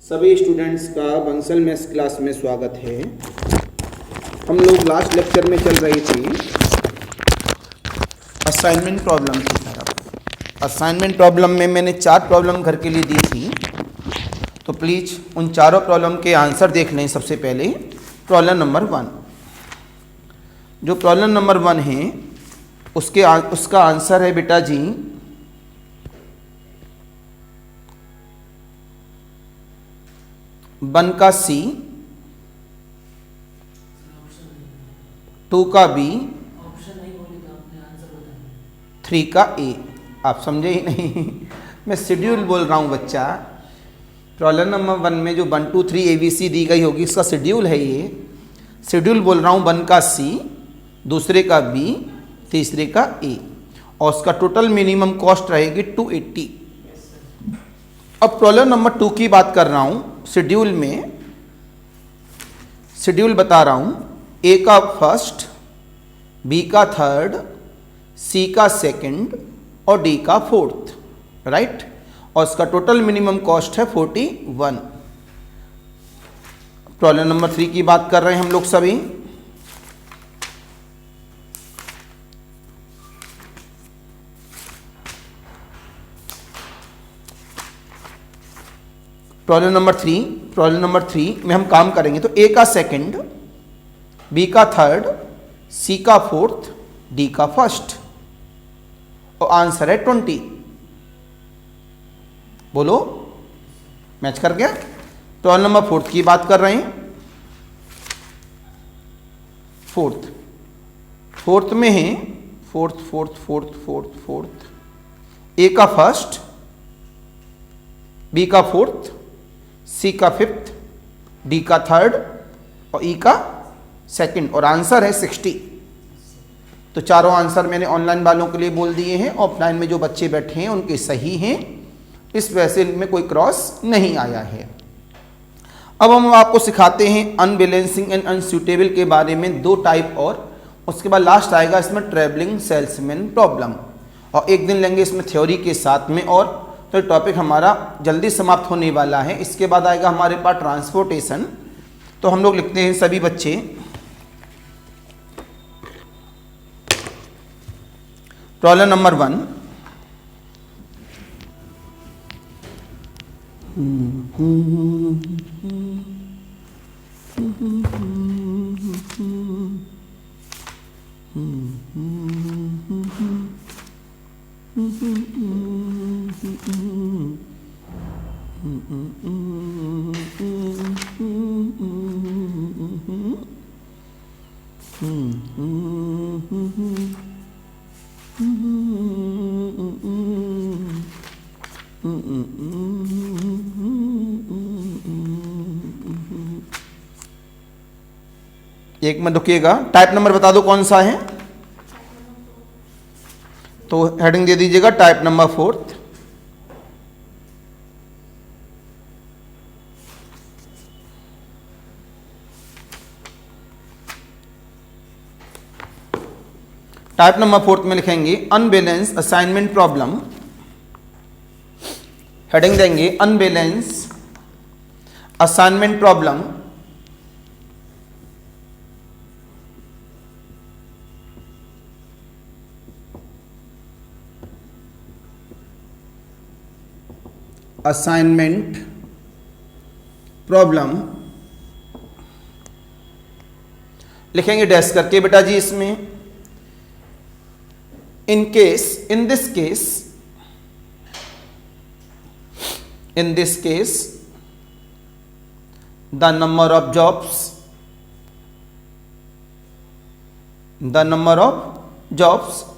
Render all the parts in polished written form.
सभी स्टूडेंट्स का Bansal maths class में स्वागत है। हम लोग लास्ट लेक्चर में चल रही थी असाइनमेंट प्रॉब्लम की तरफ। असाइनमेंट प्रॉब्लम में मैंने 4 प्रॉब्लम घर के लिए दी थी, तो प्लीज़ उन चारों प्रॉब्लम के आंसर देख लें। सबसे पहले प्रॉब्लम नंबर 1, जो प्रॉब्लम नंबर 1 है उसका आंसर है बेटा जी 1 का C, 2 का B, 3 का A। आप समझे ही नहीं, मैं शेड्यूल बोल रहा हूँ बच्चा। प्रॉब्लम नंबर 1 में जो 1 2 3 ABC दी गई होगी, इसका शेड्यूल है ये। शेड्यूल बोल रहा हूँ 1 का C, दूसरे का B, तीसरे का A, और उसका टोटल मिनिमम कॉस्ट रहेगी 280। अब प्रॉब्लम नंबर 2 की बात कर रहा हूँ। शेड्यूल में शेड्यूल बता रहा हूँ, A का फर्स्ट, B का थर्ड, C का सेकंड और D का फोर्थ, राइट। और इसका टोटल मिनिमम कॉस्ट है 41। प्रॉब्लम नंबर 3 की बात कर रहे हैं हम लोग सभी। प्रॉब्लम नंबर 3 में हम काम करेंगे तो A का सेकंड, B का थर्ड, C का फोर्थ, D का फर्स्ट, और आंसर है 20। बोलो, मैच कर गया। प्रॉब्लम नंबर 4 की बात कर रहे हैं। फोर्थ में है फोर्थ A का फर्स्ट, B का फोर्थ, C का फिफ्थ, D का थर्ड और E का सेकंड, और आंसर है 60। तो चारों आंसर मैंने ऑनलाइन वालों के लिए बोल दिए हैं। ऑफलाइन में जो बच्चे बैठे हैं उनके सही हैं, इस वजह से इनमें कोई क्रॉस नहीं आया है। अब हम आपको सिखाते हैं अनबैलेंसिंग एंड अनसूटेबल के बारे में 2 टाइप, और उसके बाद लास्ट आएगा इसमें ट्रैवलिंग सेल्समैन प्रॉब्लम, और एक दिन लेंगे इसमें थ्योरी के साथ में। और तो टॉपिक हमारा जल्दी समाप्त होने वाला है। इसके बाद आएगा हमारे पास ट्रांसपोर्टेशन। तो हम लोग लिखते हैं सभी बच्चे, प्रॉब्लम नंबर 1, एक मिनट रुकिएगा। टाइप नंबर बता दो कौन सा है, तो हेडिंग दे दीजिएगा टाइप नंबर 4। टाइप नंबर 4 में लिखेंगे अनबैलेंस असाइनमेंट प्रॉब्लम। हेडिंग देंगे unbalance assignment problem. Assignment problem लिखेंगे डैश करके बेटा जी इसमें। in this case the number of jobs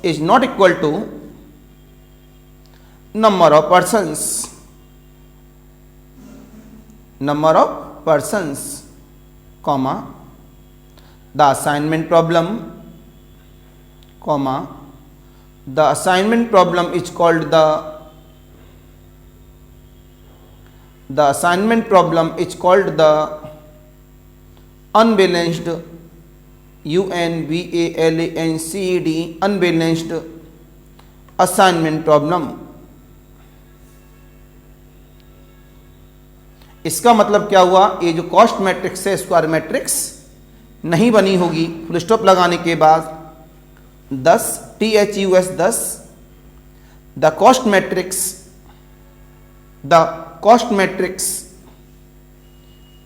is not equal to number of persons, comma, the assignment problem is called the unbalanced unbalanced assignment problem। इसका मतलब क्या हुआ, ये जो कॉस्ट मैट्रिक्स है स्क्वायर मैट्रिक्स नहीं बनी होगी। फुल स्टॉप लगाने के बाद 10 THUS 10 the cost matrix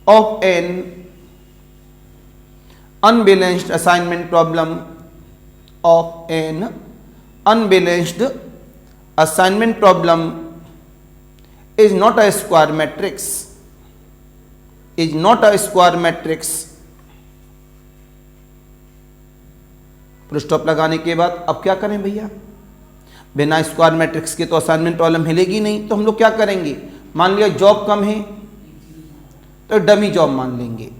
of an unbalanced assignment problem of an unbalanced assignment problem is not a square matrix, is not a square matrix। Full stop लगाने के बाद अब क्या करें भैया, बिना स्क्वायर मैट्रिक्स के तो असाइनमेंट प्रॉब्लम हिलेगी नहीं, तो हम लोग क्या करेंगे, मान लिया जॉब कम है तो डमी जॉब मान लेंगे,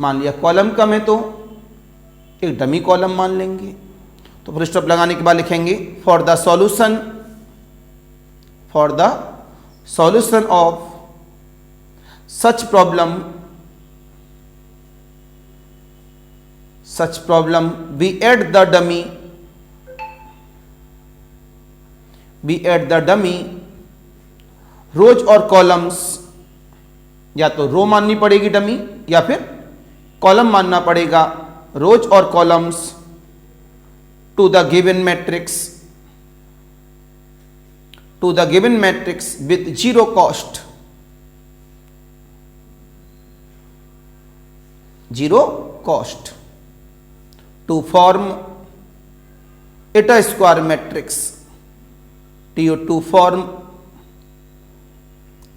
मान लिया कॉलम कम है तो एक डमी कॉलम मान लेंगे। तो फुल स्टॉप लगाने के बाद लिखेंगे for the solution of such problem we add the dummy rows और कॉलम्स, या तो रो माननी पड़ेगी डमी या फिर कॉलम मानना पड़ेगा, रोज और columns to the given matrix with zero cost to form it a square matrix, to form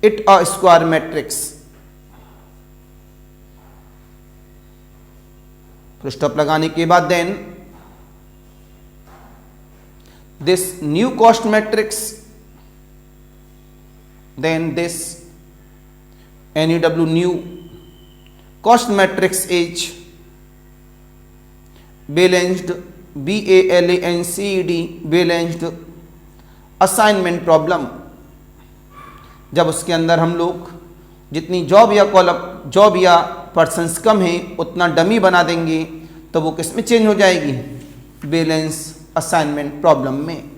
it a square matrix. Full stop लगाने के बाद then this new cost matrix, then this NEW new cost matrix is balanced BALANCED balanced assignment problem. जब उसके अंदर हम लोग जितनी job या पर्सन्स कम है उतना डमी बना देंगे तो वो किस में चेंज हो जाएगी, बैलेंस असाइनमेंट प्रॉब्लम में।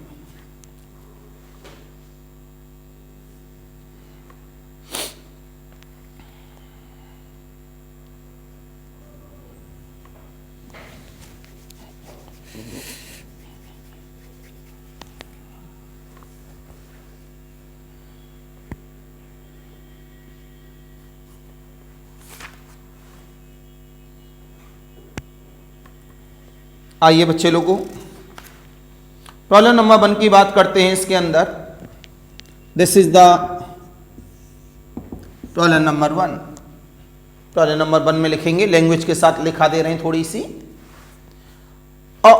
आइए बच्चे लोगों, प्रॉब्लम नंबर 1 की बात करते हैं। इसके अंदर this is the problem number 1। Problem number 1 में लिखेंगे, लैंग्वेज के साथ लिखा दे रहे हैं थोड़ी सी। अ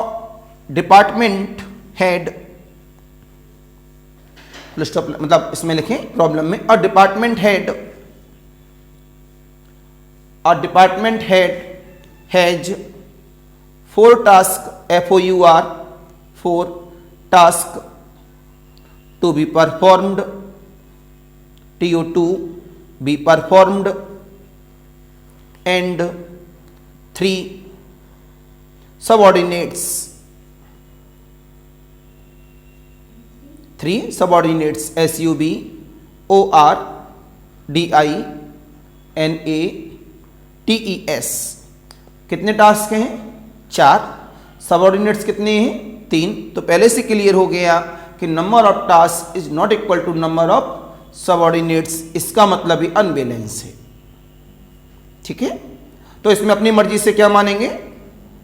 डिपार्टमेंट हेड, मतलब इसमें लिखें प्रॉब्लम में, a department head has 4 tasks FOUR 4 tasks to be performed, TO2 be performed, and 3 subordinates SUBORDINATES। कितने टास्क हैं, 4। सबऑर्डिनेट्स कितने हैं, 3। तो पहले से क्लियर हो गया कि number of task is not equal to number of subordinates, इसका मतलब ही अनबैलेंस है। ठीक है, तो इसमें अपनी मर्जी से क्या मानेंगे,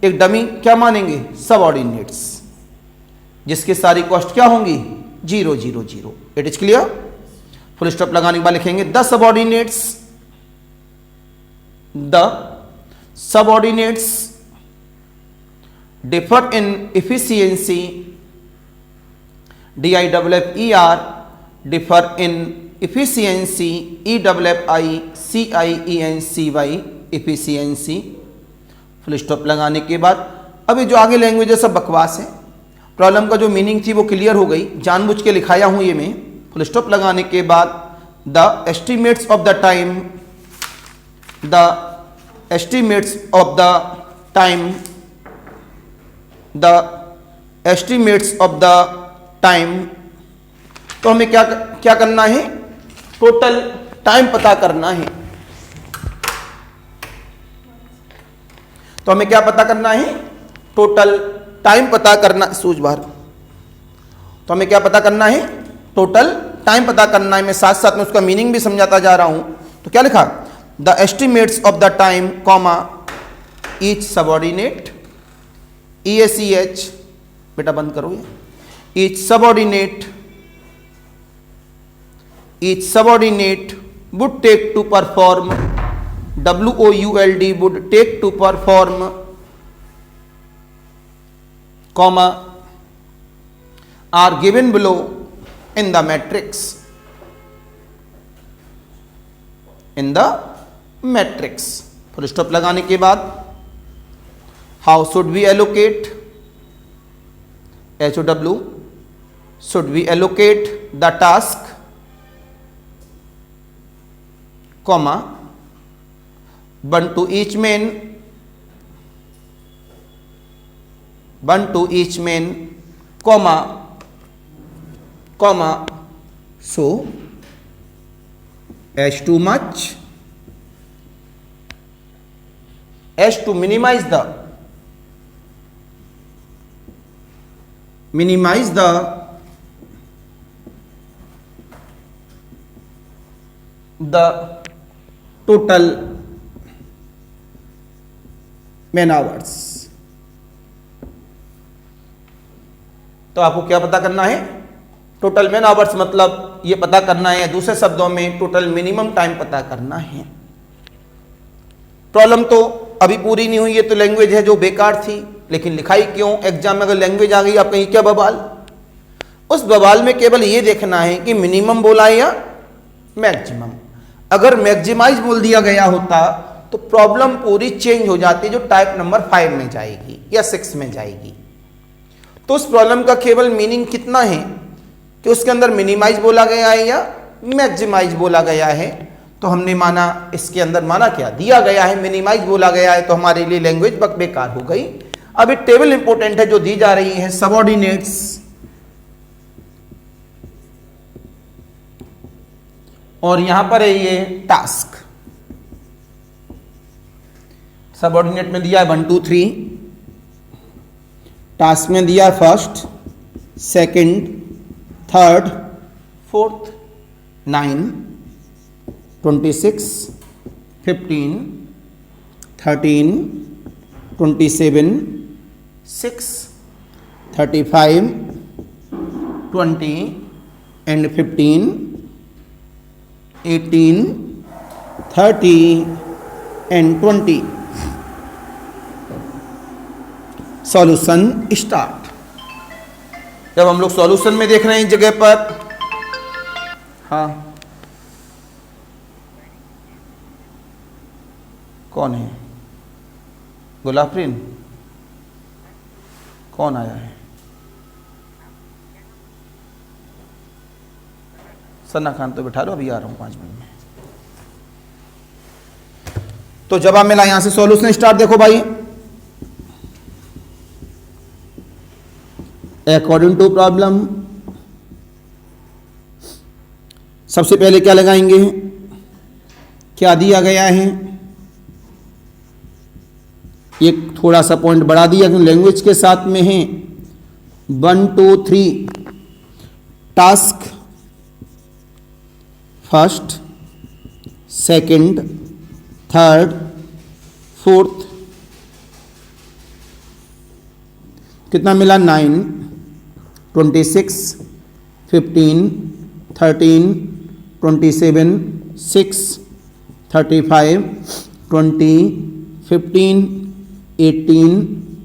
एक डमी क्या मानेंगे, सबऑर्डिनेट्स, जिसकी सारी कॉस्ट क्या होंगी, 0 0 0। It is clear. Full stop लगाने के बाद लिखेंगे the subordinates differ in efficiency, DIFFER differ in efficiency, EFFICIENCY efficiency। Full stop लगाने के बाद अभी जो आगे लैंग्वेज है सब बकवास है, प्रॉब्लम का जो मीनिंग थी वो क्लियर हो गई, जानबूझ के लिखाया हूं ये मैं। फुल स्टॉप लगाने के बाद the estimates of the time, तो हमें क्या करना है, टोटल टाइम पता करना है। तो हमें क्या पता करना है? टोटल टाइम पता करना। सूझ बाहर। तो हमें क्या पता करना है? टोटल टाइम पता करना है। मैं साथ साथ में उसका मीनिंग भी समझाता जा रहा हूं। तो क्या लिखा? The estimates of the time comma each subordinate, EACH, बेटा बंद करोगे, each subordinate would take to perform, WOULD would take to perform, comma are given below in the matrix, full stop लगाने के बाद how should we allocate, HOW, should we allocate the task, comma one to each man, comma so as to minimize the total man hours। तो आपको क्या पता करना है? Total man hours, मतलब ये पता करना है, दूसरे शब्दों में टोटल मिनिमम टाइम पता करना है। प्रॉब्लम तो अभी पूरी नहीं हुई है, तो लैंग्वेज है जो बेकार थी, लेकिन लिखाई क्यों? एग्जाम में अगर लैंग्वेज आ गई आप कहीं क्या बवाल? उस बवाल में केवल ये देखना है कि मिनिमम बोला है या मैक्सिमम। अगर मैक्सिमाइज बोल दिया गया होता तो प्रॉब्लम पूरी चेंज हो जाती, जो टाइप नंबर 5 में जाएगी या 6 में जाएगी। तो उस प्रॉब्लम का केवल मीनिंग कितना है कि उसके अंदर मिनिमाइज बोला गया है या मैक्सिमाइज बोला गया है। तो हमने माना, इसके अंदर माना क्या दिया गया है, मिनिमाइज बोला गया है, तो हमारे लिए लैंग्वेज बेकार हो गई। अब एक टेबल इंपॉर्टेंट है जो दी जा रही है, सबऑर्डिनेट्स, और यहां पर है ये टास्क। सबऑर्डिनेट में दिया है 1 2 3, टास्क में दिया first, second, third, fourth, 9, 26, 15, 13, 27, 6, 35, 20 and 15, 18, 30 and 20। Solution start. जब हम लोग सॉल्यूशन में देख रहे हैं इस जगह पर, हाँ कौन है? गुलाफरीन कौन आया है? सन्ना खान तो बैठा लो, अभी आ रहा हूं 5 मिनट में। तो जवाब मिला, यहां से सॉल्यूशन स्टार्ट। देखो भाई, अकॉर्डिंग टू प्रॉब्लम सबसे पहले क्या लगाएंगे? क्या दिया गया है? एक थोड़ा सा पॉइंट बढ़ा दिया क्योंकि लैंग्वेज के साथ में है। 1 2 3 task, first, second, third, fourth, कितना मिला? 9, 26, 15, 13, 27, 6, 35, 20, 15, 18,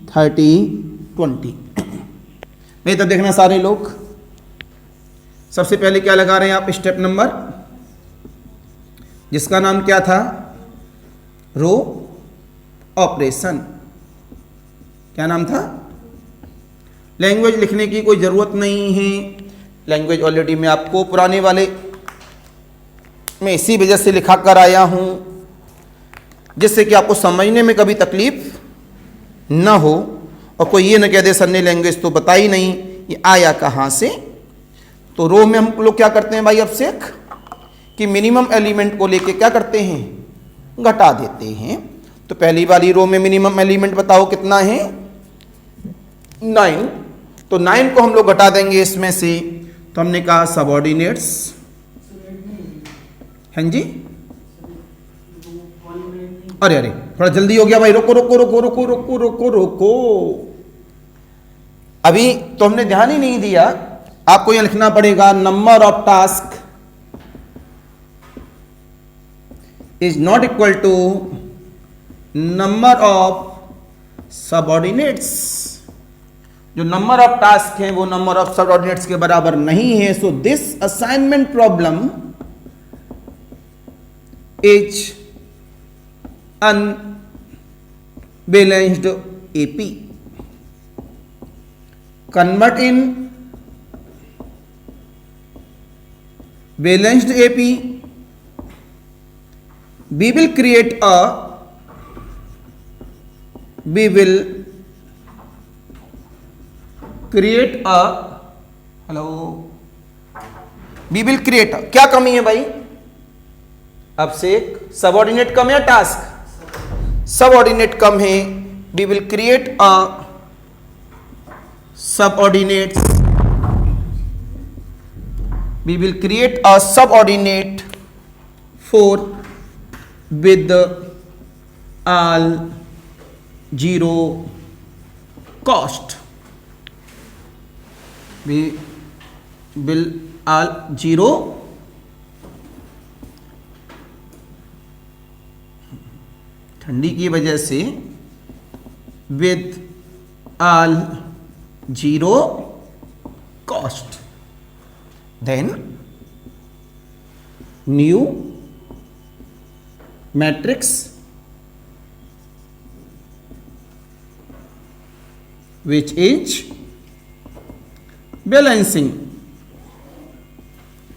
30, 20। नहीं तो देखना सारे लोग, सबसे पहले क्या लगा रहे हैं आप? स्टेप नंबर, जिसका नाम क्या था? Row operation. क्या नाम था? लैंग्वेज लिखने की कोई ज़रूरत नहीं है, लैंग्वेज ऑलरेडी मैं आपको पुराने वाले में इसी वजह से लिखा कर आया हूं, जिससे कि आपको समझने में कभी तकलीफ न हो और कोई ये न कह दे सर ने लैंग्वेज तो बताई नहीं, ये आया कहाँ से। तो रो में हम लोग क्या करते हैं भाई? अब से कि मिनिमम एलिमेंट को लेके क्या करते हैं, घटा देते हैं। तो पहली वाली रो में मिनिमम एलिमेंट बताओ कितना है, 9। तो 9 को हम लोग घटा देंगे इसमें से, तो हमने कहा सबऑर्डिनेट्स। हैं जी, अरे अरे थोड़ा जल्दी हो गया भाई, रुको रुको रुको रुको रुको रुको रुको, अभी तो हमने ध्यान ही नहीं दिया। आपको यह लिखना पड़ेगा, number of task is not equal to number of subordinates. जो नंबर ऑफ टास्क हैं वो नंबर ऑफ सबऑर्डिनेट्स के बराबर नहीं है। So this assignment problem is unbalanced AP. Convert in balanced AP. We will create a क्या कमी है भाई, अब से एक सबऑर्डिनेट कम या टास्क, सबऑर्डिनेट कम है। We will create a subordinate, we will create a subordinate four with all zero cost. We will all zero ठंडी की वजह से with all zero cost. Then new matrix which is balancing,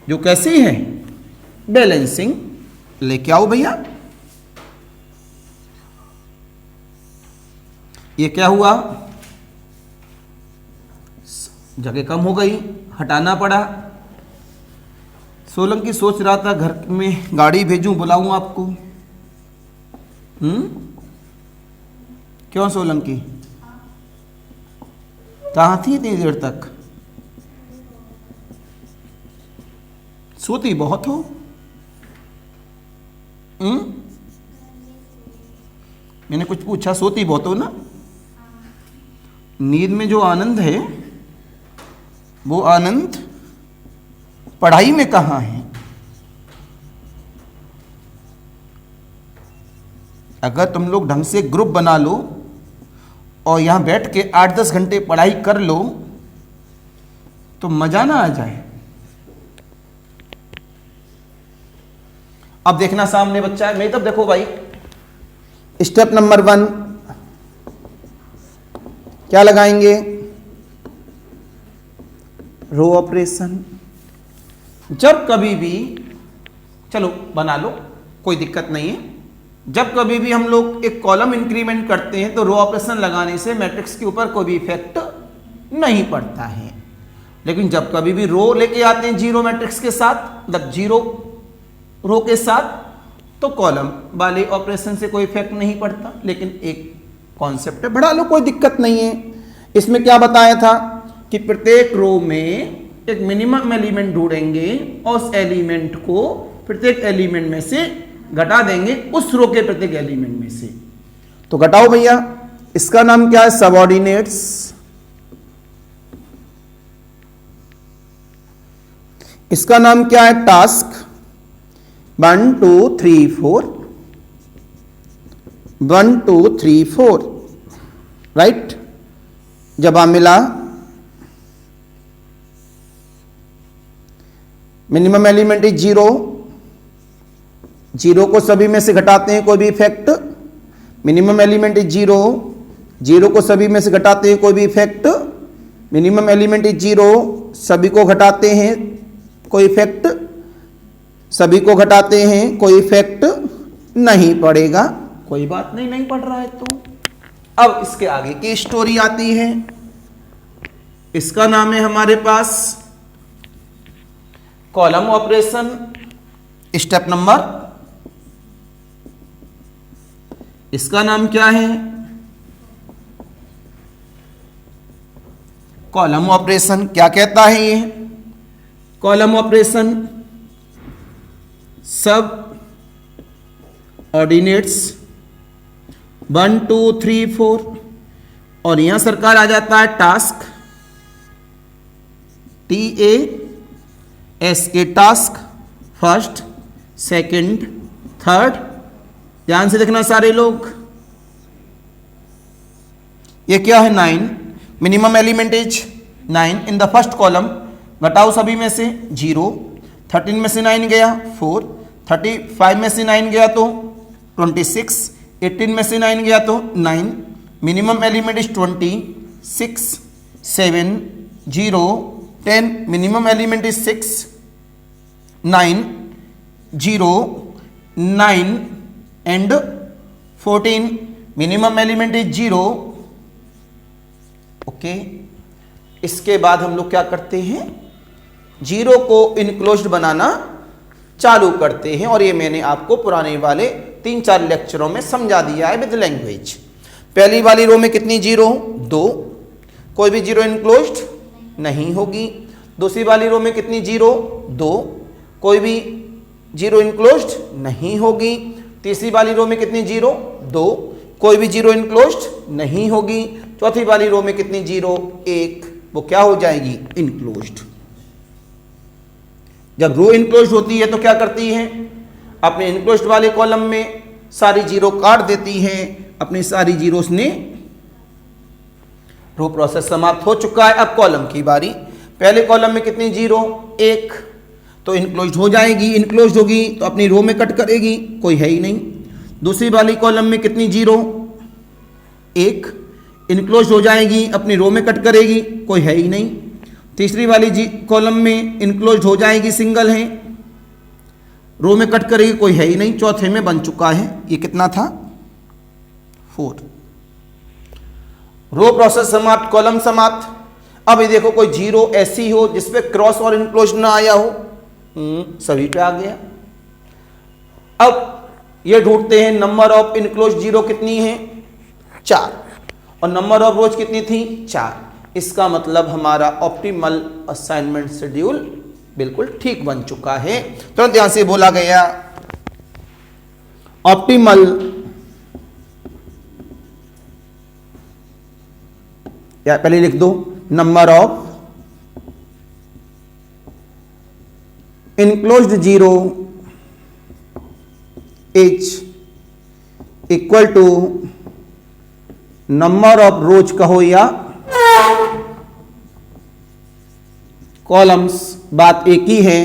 जो कैसी है, balancing. लेके आओ भैया, ये क्या हुआ, जगह कम हो गई, हटाना पड़ा। सोलंकी सोच रहा था घर में गाड़ी भेजूं, बुलाऊं आपको। क्यों सोलंकी, कहाँ थी इतनी देर तक, सोती बहुत हो। मैंने कुछ पूछा, सोती बहुत हो ना। नींद में जो आनंद है वो आनंद पढ़ाई में कहाँ है। अगर तुम लोग ढंग से ग्रुप बना लो और यहां बैठ के 8-10 घंटे पढ़ाई कर लो तो मजा ना आ जाए। अब देखना सामने बच्चा है, मेरी तरफ देखो भाई। स्टेप नंबर 1 क्या लगाएंगे, रो ऑपरेशन। जब कभी भी, चलो बना लो कोई दिक्कत नहीं है, जब कभी भी हम लोग एक कॉलम इंक्रीमेंट करते हैं तो रो ऑपरेशन लगाने से मैट्रिक्स के ऊपर कोई भी इफेक्ट नहीं पड़ता है। लेकिन जब कभी भी रो लेके आते हैं जीरो मैट्रिक्स के साथ, मतलब जीरो रो के साथ, तो कॉलम वाले ऑपरेशन से कोई इफेक्ट नहीं पड़ता। लेकिन एक कॉन्सेप्ट है, बढ़ा लो कोई दिक्कत नहीं है। इसमें क्या बताया था कि प्रत्येक रो में एक मिनिमम एलिमेंट ढूंढेंगे और उस एलिमेंट को प्रत्येक एलिमेंट में से घटा देंगे उस रो के प्रत्येक एलिमेंट में से। तो घटाओ भैया, इसका नाम क्या है, सबऑर्डिनेट्स। इसका नाम क्या है, टास्क। 1 2 3 4 1 2 3 4, राइट। जब आ मिला minimum element is zero, zero को सभी में से घटाते हैं कोई भी effect, minimum element is zero, zero को सभी में से घटाते हैं कोई भी effect, minimum element is zero, सभी को घटाते हैं कोई इफेक्ट, सभी को घटाते हैं कोई इफेक्ट नहीं पड़ेगा। कोई बात नहीं, नहीं पड़ रहा है तो। अब इसके आगे की स्टोरी आती है, इसका नाम है हमारे पास कॉलम ऑपरेशन। स्टेप नंबर, इसका नाम क्या है? Column operation. क्या कहता है ये? कॉलम ऑपरेशन, सब ऑर्डिनेट्स 1 2 3 4 और यहां सरकार आ जाता है task, TASK, task, first, second, third. ध्यान से देखना सारे लोग, ये क्या है? 9। Minimum element is 9 in the first column. घटाओ सभी में से 0, 13 में से 9 गया 4, 35 में से 9 गया तो 26, 18 में से 9 गया तो 9। Minimum element is 20, 6, 7, 0, 10। Minimum element is 6, 9, 0, 9 and 14। Minimum element is 0। Okay, इसके बाद हम लोग क्या करते हैं? 0 को इनक्लोज्ड बनाना चालू करते हैं, और ये मैंने आपको पुराने वाले 3-4 लेक्चरों में समझा दिया है विद लैंग्वेज। पहली वाली रो में कितनी 0? 2, कोई भी 0 इनक्लोज्ड नहीं होगी। दूसरी वाली रो में कितनी 0? 2, कोई भी 0 इनक्लोज्ड नहीं होगी। तीसरी वाली रो में कितनी 0? 2, कोई भी 0 इनक्लोज्ड नहीं होगी। चौथी वाली रो में कितनी 0? 1, वो क्या हो जाएगी? इनक्लोज्ड। जब रो इनक्लोज्ड होती है तो क्या करती है? अपने इनक्लोज्ड वाले कॉलम में सारी 0 काट देती है। अपनी सारी 0s ने रो प्रोसेस समाप्त हो चुका है। अब कॉलम की बारी। पहले कॉलम में कितनी 0? 1, तो इनक्लोज्ड हो जाएगी। इनक्लोज्ड होगी तो अपनी रो में कट करेगी, कोई है ही नहीं। दूसरी वाली कॉलम में कितनी 0? 1, इनक्लोज्ड हो जाएगी, अपनी रो में कट करेगी, कोई है ही नहीं। तीसरी वाली कॉलम में इनक्लोज्ड हो जाएगी, सिंगल है, रो में कट करेगी, कोई है ही नहीं। चौथे में बन चुका है, ये कितना था? 4। रो प्रोसेस समाप्त, कॉलम समाप्त। अब ये देखो कोई 0 ऐसी हो जिसपे क्रॉस और इनक्लोज्ड ना आया हो, सभी पे आ गया। अब ये ढूंढते हैं नंबर ऑफ इनक्लोज्ड 0 कितनी है? 4, और नंबर ऑफ रोज कितनी थी? 4। इसका मतलब हमारा ऑप्टिमल असाइनमेंट शेड्यूल बिल्कुल ठीक बन चुका है। तुरंत यहां से बोला गया ऑप्टिमल या पहले लिख दो, number of enclosed 0 is equal to number of rows कहो या कॉलम्स, बात एक ही है।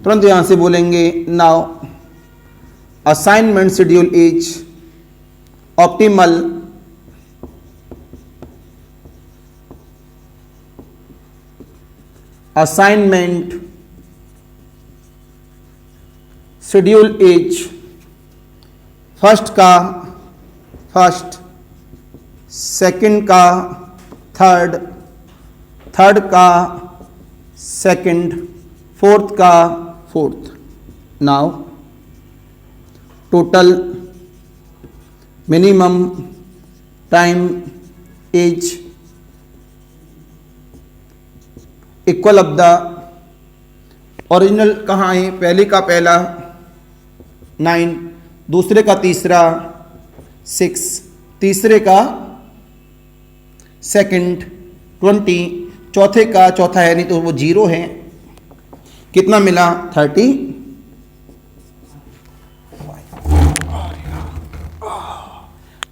तुरंत यहां से बोलेंगे now assignment schedule is optimal assignment schedule is first का फर्स्ट, सेकंड का थर्ड, थर्ड का सेकंड, फोर्थ का fourth. Now total minimum time is equal of the original कहाँ है? पहले का पहला 9, दूसरे का तीसरा 6, तीसरे का सेकंड 20, चौथे का चौथा है नहीं तो वो 0 है। कितना मिला? 30।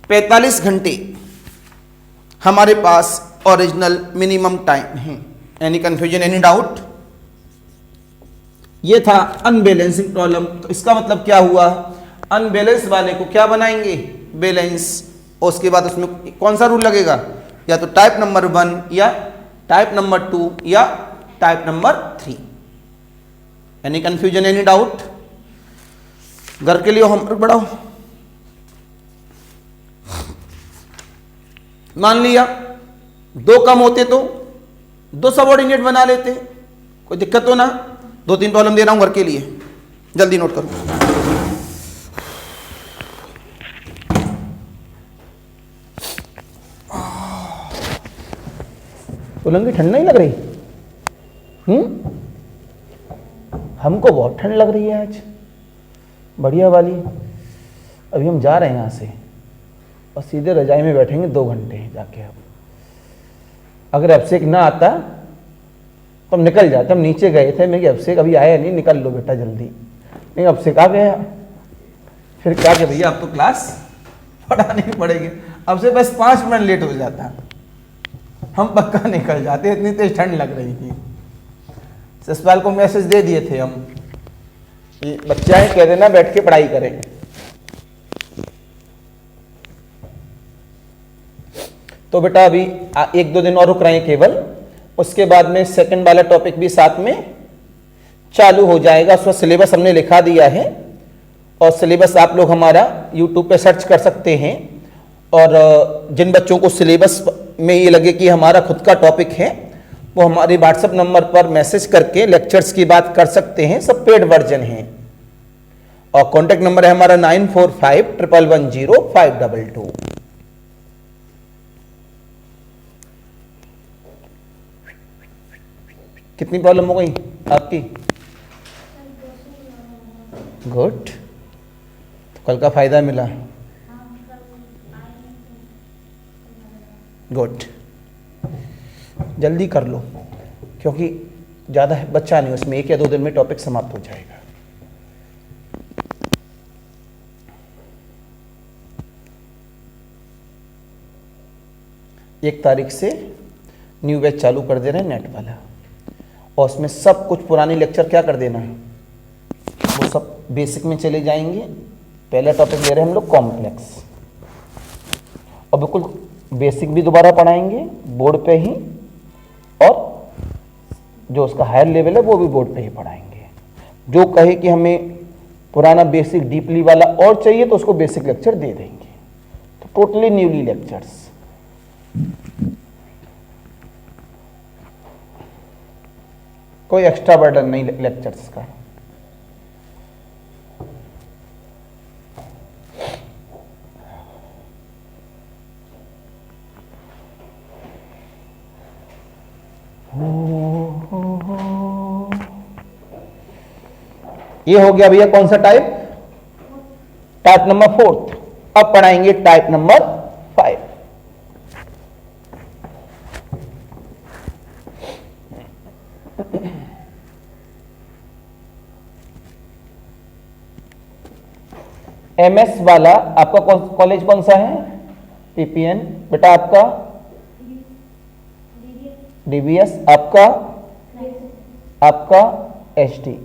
45 घंटे हमारे पास ओरिजिनल मिनिमम टाइम है। Any confusion, any doubt? ये था अनबैलेंसिंग प्रॉब्लम। तो इसका मतलब क्या हुआ? अनबैलेंस वाले को क्या बनाएंगे? बैलेंस। और उसके बाद उसमें कौन सा रूल लगेगा? या तो टाइप नंबर 1 या टाइप नंबर 2 या type number 3। Any confusion, any doubt? घर के लिए होमवर्क बढ़ाओ। मान लिया 2 कम होते तो 2 सबऑर्डिनेट बना लेते, कोई दिक्कत तो ना। 2-3 प्रॉब्लम दे रहा हूं घर के लिए, जल्दी नोट करो। उलंगी ठंड नहीं लग रही? हमको बहुत ठंड लग रही है आज, बढ़िया वाली। अभी हम जा रहे हैं यहाँ से और सीधे रजाई में बैठेंगे 2 घंटे जाके। अब अगर अभिषेक ना आता तो हम निकल जाते। हम नीचे गए थे, मैं कि अभिषेक अभी आया नहीं, निकल लो बेटा जल्दी। नहीं, अभिषेक आ गया। फिर क्या कि भैया अब तो क्लास पढ़ानी पड़ेगी। अब से बस 5 मिनट लेट हो जाता, हम पक्का निकल जाते, इतनी तेज ठंड लग रही थी। ससपाल को मैसेज दे दिए थे हम कि बच्चे कह देना बैठ के पढ़ाई करें। तो बेटा अभी 1-2 दिन और रुक रहे हैं केवल, उसके बाद में सेकंड वाला टॉपिक भी साथ में चालू हो जाएगा। उसका सिलेबस हमने लिखा दिया है और सिलेबस आप लोग हमारा यूट्यूब पे सर्च कर सकते हैं। और जिन बच्चों को सिलेबस में ये लगे कि हमारा खुद का टॉपिक है, वो हमारे व्हाट्सएप नंबर पर मैसेज करके लेक्चर्स की बात कर सकते हैं। सब पेड वर्जन है और कॉन्टेक्ट नंबर है हमारा 9451100522। कितनी प्रॉब्लम हो गई आपकी? गुड, तो कल का फायदा मिला। गुड, जल्दी कर लो क्योंकि ज़्यादा बच्चा नहीं, उसमें 1 या 2 दिन में टॉपिक समाप्त हो जाएगा। एक तारीख से न्यू बैच चालू कर दे रहे हैं नेट वाला, और उसमें सब कुछ पुराने लेक्चर क्या कर देना है, वो सब बेसिक में चले जाएंगे। पहला टॉपिक ले रहे हैं हम लोग कॉम्प्लेक्स, और बिल्कुल बेसिक भी दोबारा पढ़ाएंगे बोर्ड पे ही, और जो उसका हायर लेवल है वो भी बोर्ड पे ही पढ़ाएंगे। जो कहे कि हमें पुराना बेसिक डीपली वाला और चाहिए तो उसको बेसिक लेक्चर दे देंगे। तो टोटली न्यूली लेक्चर्स। कोई एक्स्ट्रा बर्डन नहीं लेक्चर्स का। ये हो गया भैया कौन सा टाइप? Type number 4। अब पढ़ाएंगे टाइप नंबर 5। एमएस वाला आपका कॉलेज कौन सा है? पीपीएन। बेटा आपका डीबीएस, आपका एचडी।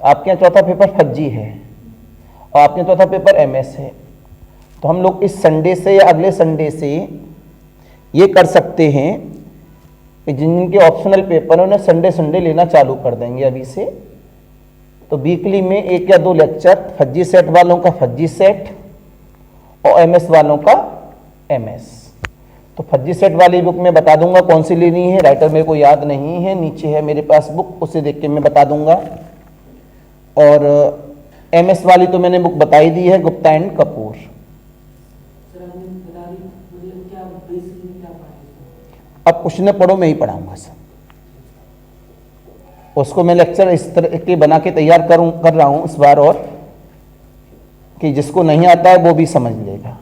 आपके यहाँ चौथा पेपर फज्जी है और आपके चौथा पेपर एमएस है। तो हम लोग इस संडे से या अगले संडे से ये कर सकते हैं कि जिन जिनके ऑप्शनल पेपर है उन्हें संडे लेना चालू कर देंगे अभी से। तो वीकली में 1 या 2 लेक्चर, फज्जी सेट वालों का फज्जी सेट और एमएस वालों का एमएस। तो फज्जी सेट वाली बुक मैं बता दूंगा कौन सी लेनी है, राइटर मेरे को याद नहीं है, नीचे है मेरे पास बुक, उसे देख के मैं बता दूंगा। और एमएस वाली तो मैंने बुक बताई दी है, गुप्ता एंड कपूर। अब कुछ न पढ़ो, मैं ही पढ़ाऊंगा सब। उसको मैं लेक्चर इस तरह के बना के तैयार कर रहा हूं इस बार, और कि जिसको नहीं आता है वो भी समझ लेगा।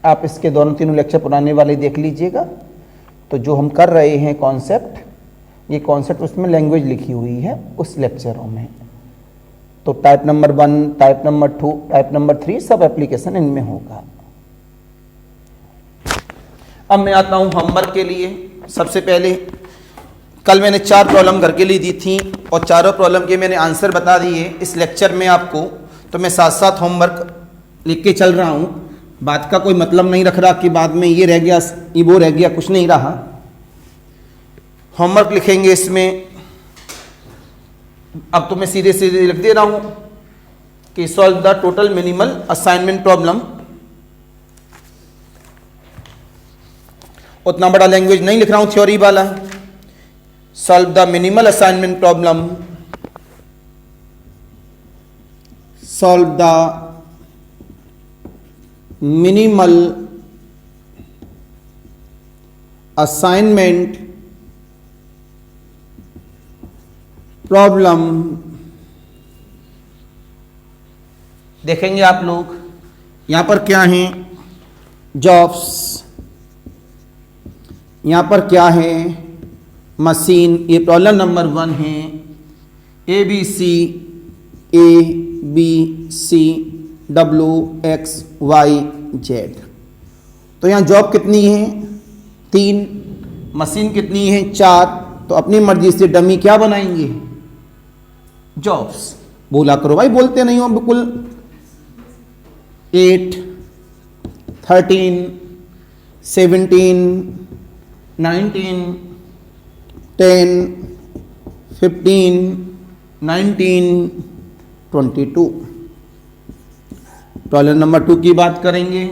आप इसके दोनों तीनों लेक्चर पुराने वाले देख लीजिएगा। तो जो हम कर रहे हैं कॉन्सेप्ट, ये कॉन्सेप्ट उसमें लैंग्वेज लिखी हुई है उस लेक्चरों में। तो type number 1, type number 2, type number 3 सब एप्लीकेशन इनमें होगा। अब मैं आता हूं होमवर्क के लिए। सबसे पहले कल मैंने 4 प्रॉब्लम घर के लिए दी थी और चारों प्रॉब्लम के मैंने आंसर बता दिए इस लेक्चर में आपको। तो मैं साथ साथ होमवर्क लिख के चल रहा हूँ, बात का कोई मतलब नहीं रख रहा कि बाद में ये रह गया, ये वो रह गया, कुछ नहीं रहा। होमवर्क लिखेंगे इसमें। अब तो मैं सीधे सीधे लिख दे रहा हूँ कि solve the total minimal assignment problem. उतना बड़ा लैंग्वेज नहीं लिख रहा हूँ थ्योरी वाला। Solve the minimal assignment problem, solve the minimal assignment problem. देखेंगे आप लोग यहां पर क्या है, जॉब्स, यहां पर क्या है, मशीन। ये प्रॉब्लम नंबर 1 है। A B C WXYZ। तो यहाँ जॉब कितनी है 3, मशीन कितनी है 4। तो अपनी मर्जी से डमी क्या बनाएंगे, जॉब्स। बोला करो भाई, बोलते नहीं हो बिल्कुल। 8, 13, 17, 19, 10, 15, 19, 22। प्रॉब्लम नंबर 2 की बात करेंगे।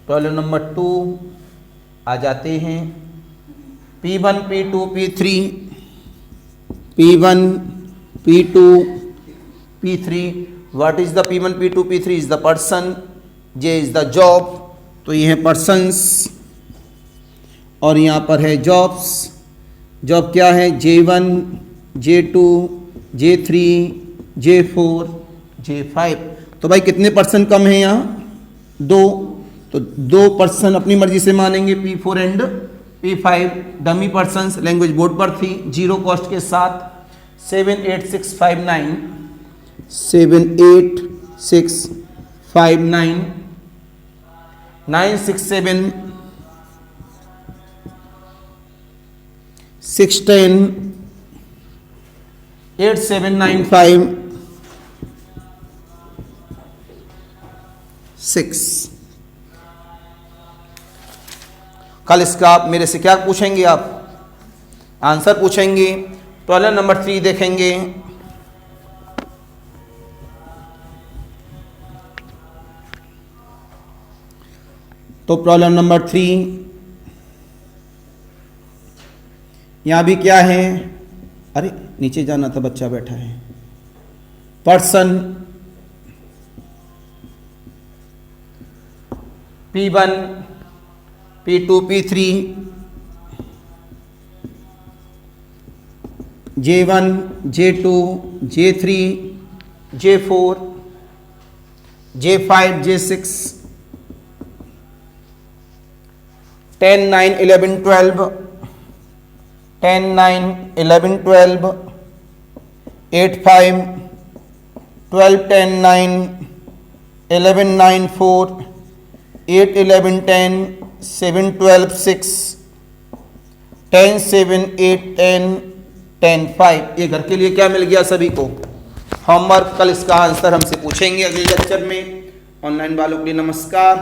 प्रॉब्लम नंबर 2 आ जाते हैं। P1, P2, P3, P1, P2, P3। What is the P1, P2, P3 is the person, J is the job। तो ये है persons और यहाँ पर है jobs। जॉब क्या है J1, J2, J3, J4, J5। तो भाई कितने पर्सन कम है यहाँ 2। तो 2 पर्सन अपनी मर्जी से मानेंगे, P4 and P5। Dummy persons language board पर थी, 0 कॉस्ट के साथ। 7, 8, 6, 5, 9, 7, 8, 6, 5, 9, 9, 6, 7, 6, 10, 8, 7, 9, 5, 6। कल इसका आप मेरे से क्या पूछेंगे, आप आंसर पूछेंगे। प्रॉब्लम नंबर 3 देखेंगे। तो प्रॉब्लम नंबर 3 यहां भी क्या है, अरे नीचे जाना था, बच्चा बैठा है। Person P1, P2, P3, J1, J2, J3, J4, J5, J6, 10, 9, 11, 12, 10, 9, 11, 12, 8, 5, 12, 10, 9, 11, 9, 4, 8, 11, 10, 7, 12, 6, 10, 7, 8, 10, 10, 5। ये घर के लिए क्या मिल गया सभी को, होमवर्क। कल इसका आंसर हमसे पूछेंगे अगले लेक्चर में। ऑनलाइन वालों के लिए नमस्कार।